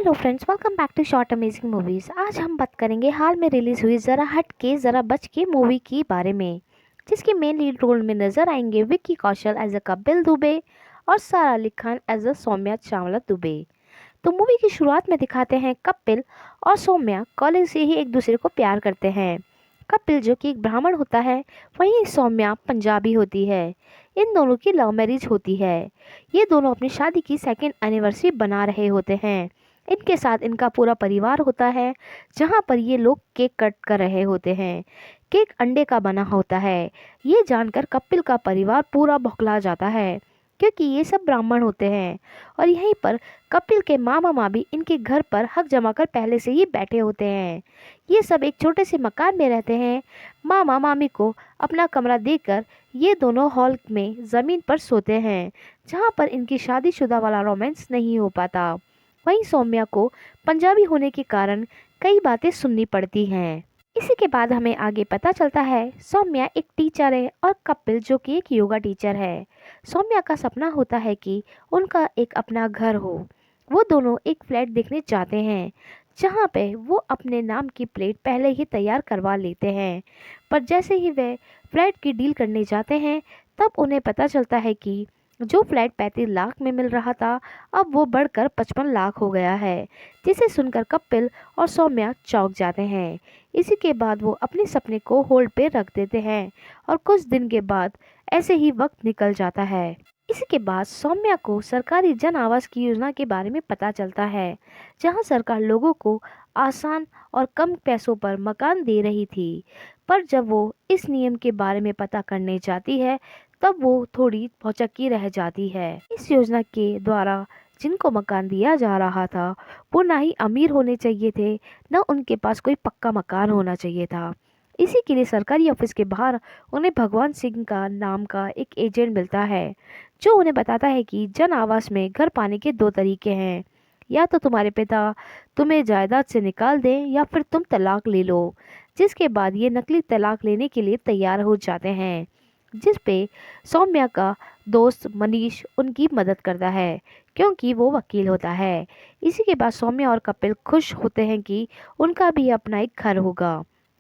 Hello friends, welcome back to short amazing movies. आज हम बात करेंगे हाल में रिलीज़ हुई ज़रा हट के ज़रा बच के मूवी के बारे में, जिसके मेन लीड रोल में नज़र आएंगे विक्की कौशल एज अ कपिल दुबे और सारा अली खान एज अ सौम्या चावला दुबे। तो मूवी की शुरुआत में दिखाते हैं कपिल और सौम्या कॉलेज से ही एक दूसरे को प्यार करते हैं। कपिल जो कि एक ब्राह्मण होता है, वहीं सौम्या पंजाबी होती है। इन दोनों की लव मैरिज होती है। ये दोनों अपनी शादी की सेकेंड एनिवर्सरी बना रहे होते हैं। इनके साथ इनका पूरा परिवार होता है, जहाँ पर ये लोग केक कट कर रहे होते हैं। केक अंडे का बना होता है। ये जानकर कपिल का परिवार पूरा बौखला जाता है, क्योंकि ये सब ब्राह्मण होते हैं। और यहीं पर कपिल के मामा मामी इनके घर पर हक जमा कर पहले से ही बैठे होते हैं। ये सब एक छोटे से मकान में रहते हैं। मामा मामी को अपना कमरा देकर ये दोनों हॉल में ज़मीन पर सोते हैं, जहाँ पर इनकी शादीशुदा वाला रोमांस नहीं हो पाता। वहीं सौम्या को पंजाबी होने के कारण कई बातें सुननी पड़ती हैं। इसी के बाद हमें आगे पता चलता है सौम्या एक टीचर है और कपिल जो कि एक योगा टीचर है। सौम्या का सपना होता है कि उनका एक अपना घर हो। वो दोनों एक फ्लैट देखने जाते हैं, जहाँ पे वो अपने नाम की प्लेट पहले ही तैयार करवा लेते हैं। पर जैसे ही वे फ्लैट की डील करने जाते हैं, तब उन्हें पता चलता है कि जो फ्लैट 35 लाख में मिल रहा था, अब वो बढ़कर 55 लाख हो गया है, जिसे सुनकर कपिल और सौम्या चौंक जाते हैं। इसी के बाद वो अपने सपने को होल्ड पे रख देते हैं और कुछ दिन के बाद ऐसे ही वक्त निकल जाता है। इसी के बाद सौम्या को सरकारी जन आवास की योजना के बारे में पता चलता है, जहां सरकार लोगों को आसान और कम पैसों पर मकान दे रही थी। पर जब वो इस नियम के बारे में पता करने जाती है, तब वो थोड़ी भौचक्की रह जाती है। इस योजना के द्वारा जिनको मकान दिया जा रहा था, वो ना ही अमीर होने चाहिए थे, न उनके पास कोई पक्का मकान होना चाहिए था। इसी के लिए सरकारी ऑफिस के बाहर उन्हें भगवान सिंह का नाम का एक एजेंट मिलता है, जो उन्हें बताता है कि जन आवास में घर पाने के दो तरीके हैं। या तो तुम्हारे पिता तुम्हें जायदाद से निकाल दें, या फिर तुम तलाक ले लो। जिसके बाद ये नकली तलाक लेने के लिए तैयार हो जाते हैं, जिस पे सौम्या का दोस्त मनीष उनकी मदद करता है, क्योंकि वो वकील होता है। इसी के बाद सौम्या और कपिल खुश होते हैं कि उनका भी अपना एक घर होगा।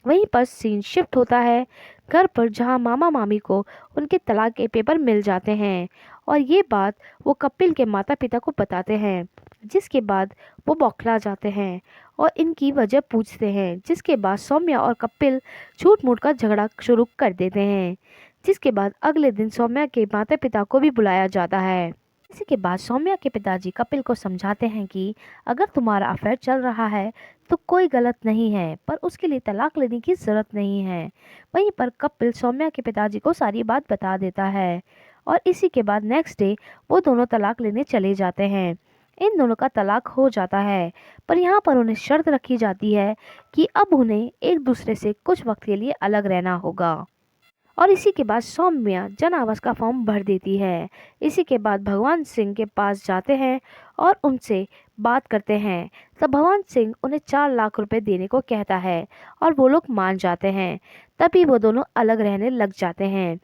वहीं पर सीन शिफ्ट होता है घर पर, जहां मामा मामी को उनके तलाक के पेपर मिल जाते हैं और ये बात वो कपिल के माता पिता को बताते हैं। जिसके बाद वो बौखला जाते हैं और इनकी वजह पूछते हैं, जिसके बाद सौम्या और कपिल झूठ मूठ का झगड़ा शुरू कर देते हैं। जिसके बाद अगले दिन सौम्या के माता पिता को भी बुलाया जाता है। इसी के बाद सौम्या के पिताजी कपिल को समझाते हैं कि अगर तुम्हारा अफेयर चल रहा है तो कोई गलत नहीं है, पर उसके लिए तलाक लेने की ज़रूरत नहीं है। वहीं पर कपिल सौम्या के पिताजी को सारी बात बता देता है और इसी के बाद नेक्स्ट डे वो दोनों तलाक लेने चले जाते हैं। इन दोनों का तलाक हो जाता है, पर यहाँ पर उन्हें शर्त रखी जाती है कि अब उन्हें एक दूसरे से कुछ वक्त के लिए अलग रहना होगा। और इसी के बाद सौम्या जन आवास का फॉर्म भर देती है। इसी के बाद भगवान सिंह के पास जाते हैं और उनसे बात करते हैं। तब भगवान सिंह उन्हें 4 लाख रुपए देने को कहता है और वो लोग मान जाते हैं। तभी वो दोनों अलग रहने लग जाते हैं।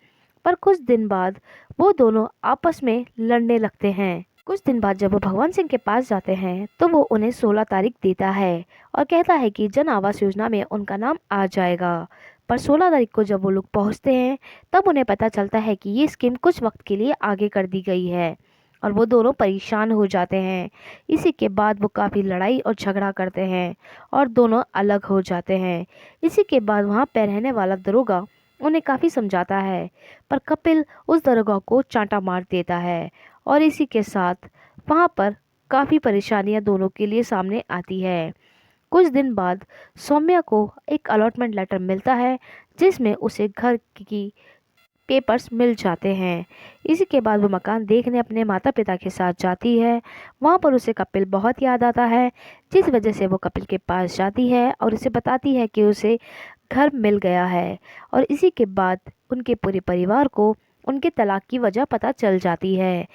पर कुछ दिन बाद वो दोनों आपस में लड़ने लगते हैं। कुछ दिन बाद जब वो भगवान सिंह के पास जाते हैं, तो वो उन्हें 16 तारीख देता है और कहता है कि जन आवास योजना में उनका नाम आ जाएगा। पर 16 तारीख को जब वो लोग पहुंचते हैं, तब उन्हें पता चलता है कि ये स्कीम कुछ वक्त के लिए आगे कर दी गई है और वो दोनों परेशान हो जाते हैं। इसी के बाद वो काफ़ी लड़ाई और झगड़ा करते हैं और दोनों अलग हो जाते हैं। इसी के बाद वहाँ पर रहने वाला दरोगा उन्हें काफ़ी समझाता है, पर कपिल उस दरोगा को चांटा मार देता है और इसी के साथ वहाँ पर काफ़ी परेशानियाँ दोनों के लिए सामने आती है। कुछ दिन बाद सौम्या को एक अलॉटमेंट लेटर मिलता है, जिसमें उसे घर की पेपर्स मिल जाते हैं। इसी के बाद वो मकान देखने अपने माता पिता के साथ जाती है। वहाँ पर उसे कपिल बहुत याद आता है, जिस वजह से वो कपिल के पास जाती है और उसे बताती है कि उसे घर मिल गया है। और इसी के बाद उनके पूरे परिवार को उनके तलाक की वजह पता चल जाती है।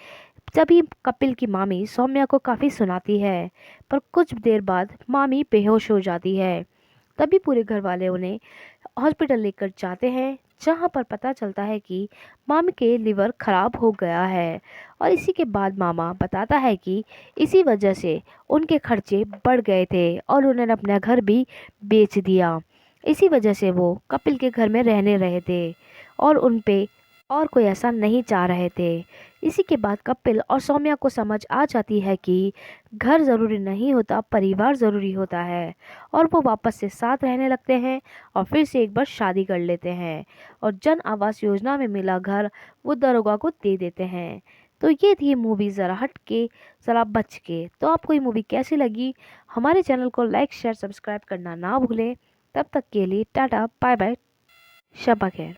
तभी कपिल की मामी सौम्या को काफ़ी सुनाती है, पर कुछ देर बाद मामी बेहोश हो जाती है। तभी पूरे घर वाले उन्हें हॉस्पिटल लेकर जाते हैं, जहां पर पता चलता है कि मामी के लिवर खराब हो गया है। और इसी के बाद मामा बताता है कि इसी वजह से उनके खर्चे बढ़ गए थे और उन्होंने अपना घर भी बेच दिया। इसी वजह से वो कपिल के घर में रहने रहे थे और उन पे और कोई ऐसा नहीं चाह रहे थे। इसी के बाद कपिल और सौम्या को समझ आ जाती है कि घर ज़रूरी नहीं होता, परिवार ज़रूरी होता है। और वो वापस से साथ रहने लगते हैं और फिर से एक बार शादी कर लेते हैं और जन आवास योजना में मिला घर वो दरोगा को दे देते हैं। तो ये थी मूवी ज़रा हट के ज़रा बच के। तो आपको ये मूवी कैसी लगी? हमारे चैनल को लाइक शेयर सब्सक्राइब करना ना भूलें। तब तक के लिए टाटा बाय बाय, शब्बा खैर।